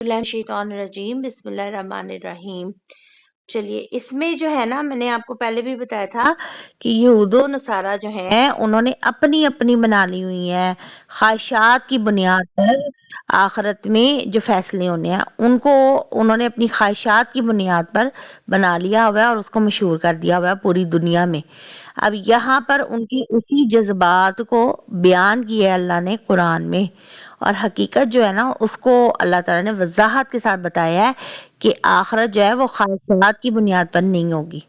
बिस्मिल्लाहिर्रहमानिर्रहीम बिस्मिल्लाहिर्रहमानिर्रहीम। चलिए, इसमें जो है ना, मैंने आपको पहले भी बताया था कि यहूद और नसारा जो हैं उन्होंने अपनी अपनी बना ली हुई है ख्वाहिशात की बुनियाद पर। आखिरत में जो फैसले होने हैं उनको उन्होंने अपनी ख्वाहिशात की बुनियाद पर बना लिया हुआ है और उसको मशहूर कर दिया हुआ है पूरी दुनिया में। अब यहाँ पर उनकी उसी जज्बात को बयान किया है अल्लाह ने कुरान में, और हकीकत जो है ना उसको अल्लाह ताला ने वजाहत के साथ बताया है कि आखिरत जो है वो ख्वाहिशात की बुनियाद पर नहीं होगी।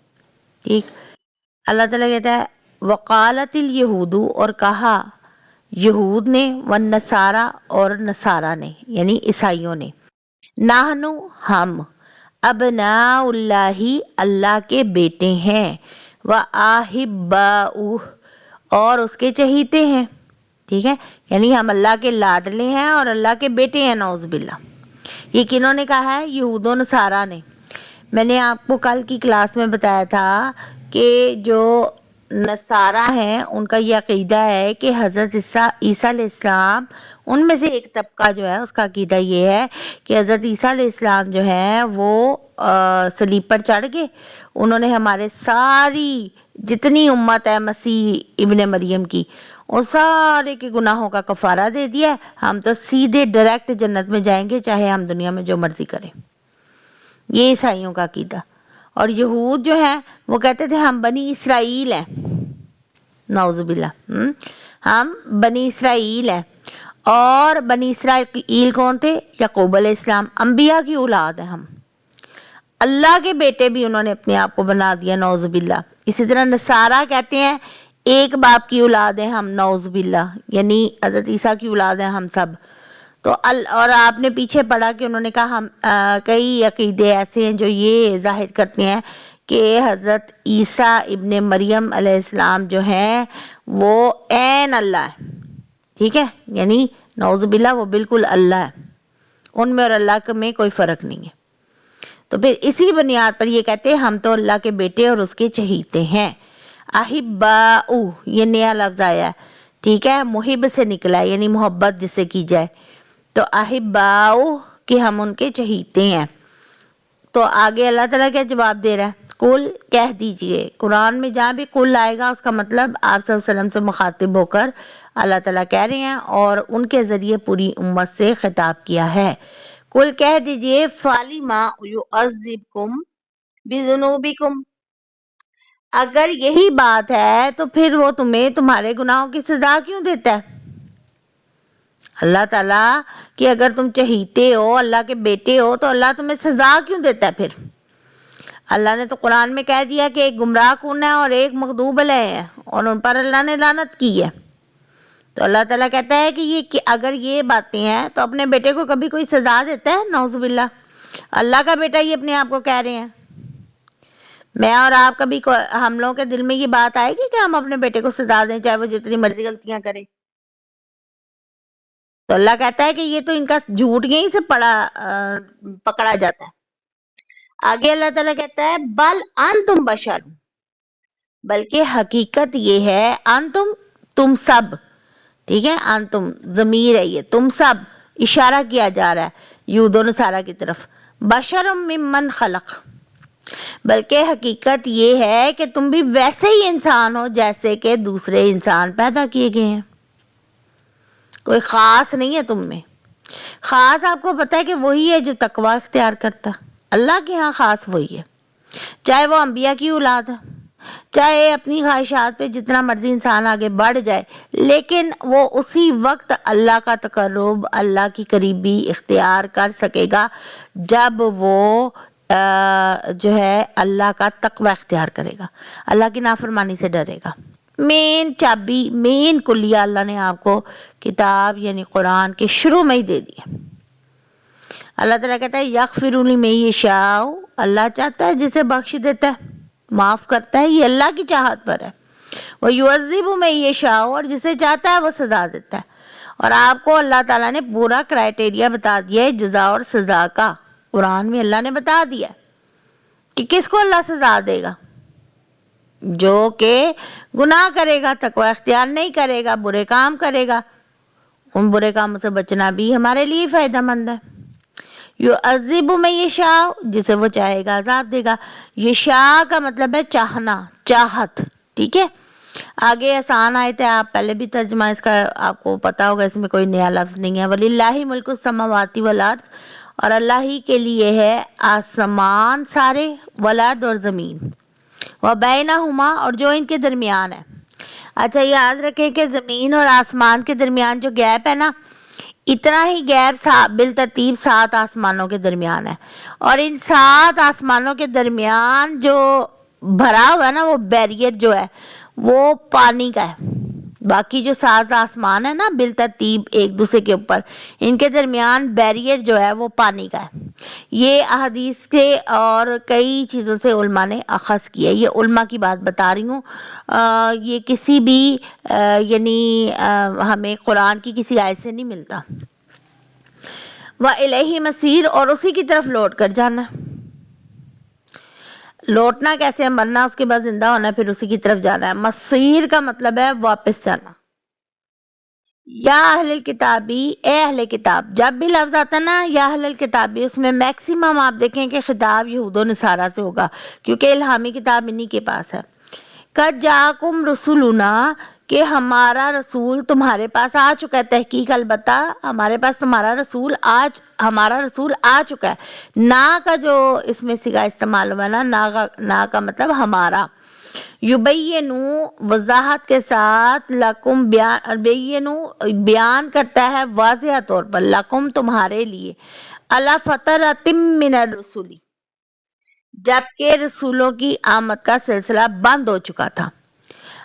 ठीक, अल्लाह ताला कहता है वकालतिल यहूदू, और कहा यहूद ने, व नसारा, और नसारा ने यानी ईसाइयों ने, नाहनु हम, अबनाउल्लाही अल्लाह के बेटे हैं, व आहिब्बाउ, और उसके चहीते हैं। ठीक है, यानी हम अल्लाह के लाडले हैं और अल्लाह के बेटे हैं, नौज़ुबिल्ला। ये किन्होंने कहा है? यहूद और नसारा ने। मैंने आपको कल की क्लास में बताया था कि जो नसारा हैं उनका ये अकीदा है कि हज़रत ईसा अलैहिस्सलाम, उनमें से एक तबका जो है उसका अकीदा ये है कि हज़रत ईसा अलैहिस्सलाम जो हैं वो सलीब पर चढ़ गए, उन्होंने हमारे सारी जितनी उम्मत है मसीह इब्ने मरियम की, और सारे के गुनाहों का कफारा दे दिया है, हम तो सीधे डायरेक्ट जन्नत में जाएंगे चाहे हम दुनिया में जो मर्जी करें। ये ईसाइयों का अकीदा। और यहूद जो है वो कहते थे हम बनी इसराइल हैं, नाउजुबिल्ला, हम बनी इसराइल हैं। और बनी इसराइल कौन थे? याकूब अलैहिस्सलाम, अंबिया की औलाद है हम। अल्लाह के बेटे भी उन्होंने अपने आप को बना दिया, नौजुबिल्ला। इसी तरह नसारा कहते हैं एक बाप की औलाद है हम, नौजुबिल्ला, यानी हज़रत ईसा की औलाद है हम सब। तो और आपने पीछे पढ़ा कि उन्होंने कहा हम कई अकीदे ऐसे हैं जो ये जाहिर करते हैं कि हज़रत ईसा इब्ने मरियम अलैहिस्सलाम जो हैं वो ऐन अल्लाह है। ठीक है, यानी नौजुबिल्ला वो बिल्कुल अल्लाह है, उनमें और अल्लाह में कोई फ़र्क नहीं है। तो फिर इसी बुनियाद पर ये कहते हैं हम तो अल्लाह के बेटे और उसके चहीते हैं। अहिब्बाउ, ये नया लफ्ज़ आया है। ठीक है, मुहिब से निकला है, यानी मोहब्बत जिसे की जाए। तो अहिब्बाउ कि हम उनके चहीते हैं। तो आगे अल्लाह ताला क्या जवाब दे रहा है? कुल, कह दीजिए। कुरान में जहाँ भी कुल आएगा उसका मतलब आप सल्लल्लाहु अलैहि वसल्लम से मुखातिब होकर अल्लाह ताला कह रहे हैं और उनके ज़रिए पूरी उम्मत से खिताब किया है। कुल कह दीजिए फालिमा युअज़्ज़िबकुम बिज़ुनूबिकुम, अगर यही बात है तो फिर वो तुम्हें तुम्हारे गुनाहों की सजा क्यों देता है? अल्लाह ताला कि अगर तुम चहीते हो, अल्लाह के बेटे हो, तो अल्लाह तुम्हें सजा क्यों देता है? फिर अल्लाह ने तो कुरान में कह दिया कि एक गुमराह कौन है और एक मगदूब अलैह है, और उन पर अल्लाह ने लानत की है। तो अल्लाह ताला कहता है कि अगर ये बातें हैं तो अपने बेटे को कभी कोई सजा देता है? नौजुबिल्ला, अल्लाह का बेटा ही अपने आप को कह रहे हैं। मैं और आप कभी हम लोगों के दिल में ये बात आएगी कि हम अपने बेटे को सजा दें चाहे वो जितनी मर्जी गलतियां करे? तो अल्लाह कहता है कि ये तो इनका झूठ यहीं से पकड़ा जाता है। आगे अल्लाह ताला कहता है बल अंतुम बशर, बल्कि हकीकत ये है अंतुम, तुम सब। ठीक है, अंतुम जमीर है, ये तुम सब इशारा किया जा रहा है यहूद और नसारा की तरफ। बशरुम मिम्मन खलक, बल्कि हकीकत ये है कि तुम भी वैसे ही इंसान हो जैसे कि दूसरे इंसान पैदा किए गए हैं। कोई ख़ास नहीं है तुम में। ख़ास आपको पता है कि वही है जो तकवा इख्तियार करता। अल्लाह के यहाँ ख़ास वही है, चाहे वो अंबिया की औलाद है, चाहे अपनी ख्वाहिशात पे जितना मर्जी इंसान आगे बढ़ जाए, लेकिन वो उसी वक्त अल्लाह का तकर्रुब, अल्लाह की करीबी इख्तियार कर सकेगा जब वो जो है अल्लाह का तकवा इख्तियार करेगा, अल्लाह की नाफरमानी से डरेगा। मेन चाबी, मेन कुलिया अल्लाह ने आपको किताब यानी कुरान के शुरू में ही दे दी है। अल्लाह ताला कहता है यगफिरु लिमन यशाउ, अल्लाह चाहता है जिसे बख्श देता है, माफ़ करता है, ये अल्लाह की चाहत पर है। वो युअज़्ज़िबु मन यशाउ, और जिसे चाहता है वो सज़ा देता है। और आपको अल्लाह ताला ने पूरा क्राइटेरिया बता दिया है जज़ा और सज़ा का। कुरान में अल्लाह ने बता दिया कि किसको अल्लाह सज़ा देगा, जो कि गुनाह करेगा, तकवा इख्तियार नहीं करेगा, बुरे काम करेगा। उन बुरे कामों से बचना भी हमारे लिए फ़ायदेमंद है। یعذب من یشاء، جسے وہ چاہے گا عذاب دے گا. یشاء کا مطلب ہے چاہنا، چاہت. ٹھیک ہے. آگے آسان آئے تھے، آپ پہلے بھی ترجمہ اس کا آپ کو پتا ہوگا، اس میں کوئی نیا لفظ نہیں ہے. وَلِلَّهِ مُلْكُ السَّمَاوَاتِ وَالْأَرْضِ، اور اللہ ہی کے لیے ہے آسمان سارے، والارض اور زمین، وَبَيْنَهُمَا اور جو ان کے درمیان ہے. اچھا یاد رکھیں کہ زمین اور آسمان کے درمیان جو گیپ ہے نا، اتنا ہی گیپ بالترتیب 7 آسمانوں کے درمیان ہے. اور ان 7 آسمانوں کے درمیان جو بھرا ہوا ہے نا، وہ بیریئر جو ہے وہ پانی کا ہے. باقی جو 7 آسمان ہے نا بالترتیب ایک دوسرے کے اوپر، ان کے درمیان بیریئر جو ہے وہ پانی کا ہے. یہ احادیث کے اور کئی چیزوں سے علماء نے اخذ کیا ہے. یہ علماء کی بات بتا رہی ہوں، یہ کسی بھی یعنی ہمیں قرآن کی کسی آیت سے نہیں ملتا. وَإِلَيْهِ مَصِيرٌ، اور اسی کی طرف لوٹ کر جانا. لوٹنا کیسے ہے؟ مرنا، اس کے بعد زندہ ہونا، پھر اسی کی طرف جانا ہے. مصیر کا مطلب ہے واپس جانا. یا اہل الکتابی، اے اہل کتاب، جب بھی لفظ آتا ہے نا یا اہل الکتابی، اس میں میکسیمم آپ دیکھیں کہ خطاب یہود و نصارہ سے ہوگا، کیونکہ الہامی کتاب انہی کے پاس ہے. قد جاءکم رسولنا، کہ ہمارا رسول تمہارے پاس آ چکا ہے. تحقیق البتہ ہمارے پاس ہمارا رسول آ چکا ہے. نا کا جو اس میں صیغہ استعمال ہوا نا، نا کا مطلب ہمارا. یبینو، وضاحت کے ساتھ، لکم بیان کرتا ہے واضح طور پر، لکم تمہارے لیے، علی فترۃ من الرسل، جبکہ رسولوں کی آمد کا سلسلہ بند ہو چکا تھا.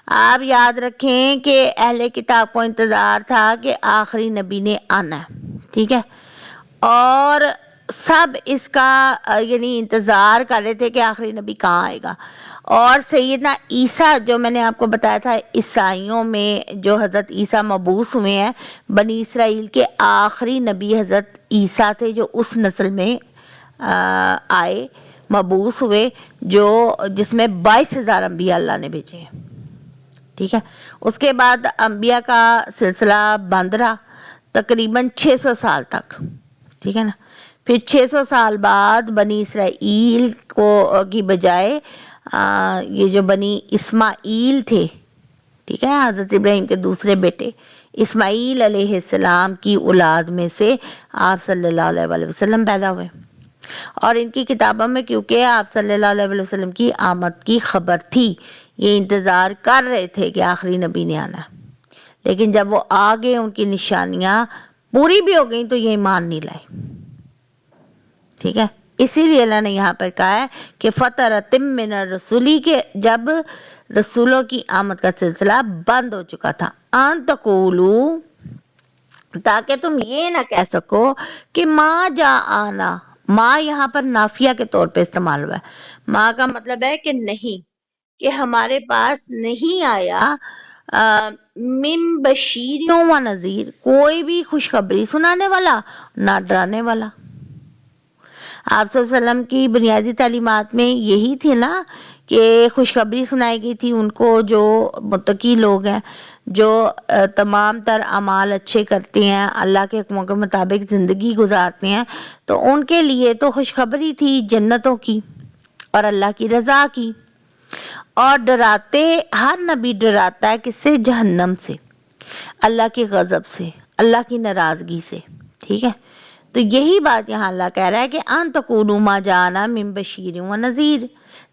آپ یاد رکھیں کہ اہل کتاب کو انتظار تھا کہ آخری نبی نے آنا ہے. ٹھیک ہے. اور سب اس کا یعنی انتظار کر رہے تھے کہ آخری نبی کہاں آئے گا. اور سیدنا عیسیٰ، جو میں نے آپ کو بتایا تھا عیسائیوں میں جو حضرت عیسیٰ مبعوث ہوئے ہیں، بنی اسرائیل کے آخری نبی حضرت عیسیٰ تھے، جو اس نسل میں آئے، مبعوث ہوئے، جس میں 22,000 انبیاء اللہ نے بھیجے ہیں. ٹھیک ہے. اس کے بعد انبیاء کا سلسلہ بند رہا تقریباً 600 سال تک. ٹھیک ہے نا. پھر 600 سال بعد بنی اسرائیل کی بجائے یہ جو بنی اسماعیل تھے، ٹھیک ہے، حضرت ابراہیم کے دوسرے بیٹے اسماعیل علیہ السلام کی اولاد میں سے آپ صلی اللہ علیہ وسلم پیدا ہوئے. اور ان کی کتابوں میں کیونکہ آپ صلی اللہ علیہ وسلم کی آمد کی خبر تھی، یہ انتظار کر رہے تھے کہ آخری نبی نے آنا. لیکن جب وہ آگے ان کی نشانیاں پوری بھی ہو گئیں تو یہ ایمان نہیں لائے. ٹھیک ہے. اسی لیے اللہ نے یہاں پر کہا ہے کہ فترۃ من الرسل، کہ جب رسولوں کی آمد کا سلسلہ بند ہو چکا تھا. ان تقولوا، تاکہ تم یہ نہ کہہ سکو کہ ما جا آنا. ما یہاں پر نافیہ کے طور پہ استعمال ہوا ہے. ما کا مطلب ہے کہ نہیں، کہ ہمارے پاس نہیں آیا من بشیر و نذیر، کوئی بھی خوشخبری سنانے والا نہ ڈرانے والا. آپ صلی اللہ علیہ وسلم کی بنیادی تعلیمات میں یہی تھی نا کہ خوشخبری سنائی گئی تھی ان کو، جو متقی لوگ ہیں، جو تمام تر اعمال اچھے کرتے ہیں، اللہ کے حکموں کے مطابق زندگی گزارتے ہیں، تو ان کے لیے تو خوشخبری تھی جنتوں کی اور اللہ کی رضا کی. اور ڈراتے، ہر نبی ڈراتا ہے کس سے؟ جہنم سے، اللہ کے غضب سے، اللہ کی ناراضگی سے. ٹھیک ہے. تو یہی بات یہاں اللہ کہہ رہا ہے کہ ان تقولوا ما جاءنا من بشیر و نذیر،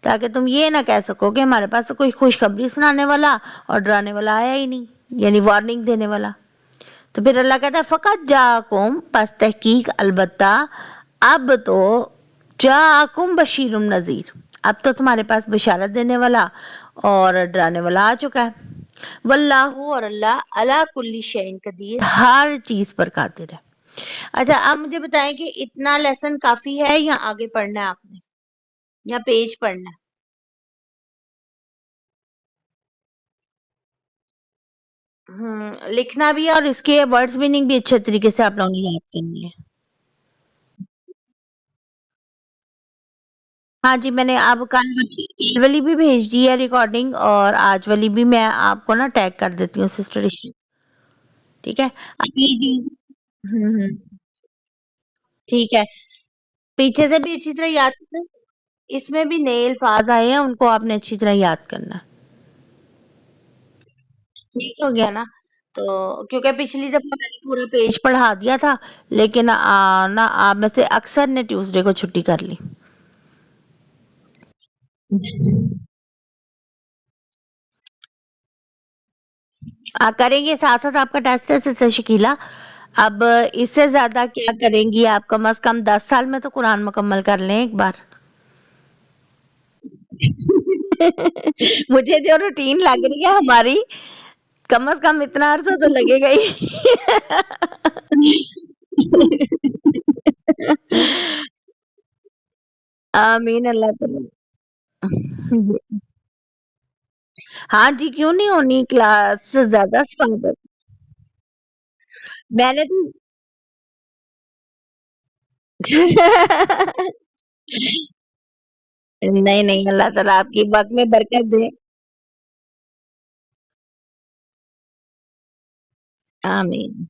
تاکہ تم یہ نہ کہہ سکو کہ ہمارے پاس کوئی خوشخبری سنانے والا اور ڈرانے والا آیا ہی نہیں، یعنی وارننگ دینے والا. تو پھر اللہ کہتا ہے فقط جاءکم، پس تحقیق البتہ اب تو جاءکم بشیر و نذیر، اب تو تمہارے پاس بشارت دینے والا اور ڈرانے والا آ چکا ہے. واللہ، اور اللہ علی کل شیء قدیر، ہر چیز پر قادر ہے. اچھا آپ مجھے بتائیں کہ اتنا لیسن کافی ہے یا آگے پڑھنا ہے آپ نے، یا پیج پڑھنا ہے؟ لکھنا بھی ہے اور اس کے ورڈز میننگ بھی اچھے طریقے سے آپ لوگوں نے یاد کرنی ہے. ہاں جی، میں نے اب کل والی بھی بھیج دی ہے ریکارڈنگ، اور آج والی بھی میں آپ کو نا ٹیگ کر دیتی ہوں سسٹر اشری. ٹھیک ہے. ابھی ٹھیک ہے. پیچھے سے بھی اچھی طرح یاد کرنا، اس میں بھی نئے الفاظ آئے ہیں، ان کو آپ نے اچھی طرح یاد کرنا ہے۔ ٹھیک ہو گیا نا؟ تو کیونکہ پچھلی دفعہ میں نے پورا پیج پڑھا دیا تھا، لیکن نا آپ میں سے اکثر نے ٹیوزڈے کو چھٹی کر لی۔ کریں گے ساتھ ساتھ آپ کا ٹیسٹ ہے سسٹر شکیلا۔ اب اس سے زیادہ کیا کریں گی آپ؟ کم از کم 10 سال میں تو قرآن مکمل کر لیں ایک بار۔ مجھے جو روٹین لگ رہی ہے ہماری، کم از کم اتنا عرصہ تو لگے گا ہی۔ آمین اللہ تعالی۔ ہاں جی، کیوں نہیں ہونی؟ کلاس زیادہ اسپانسر میں نے تو نہیں نہیں، اللہ تعالیٰ آپ کی وقت میں برکت دے۔ آمین۔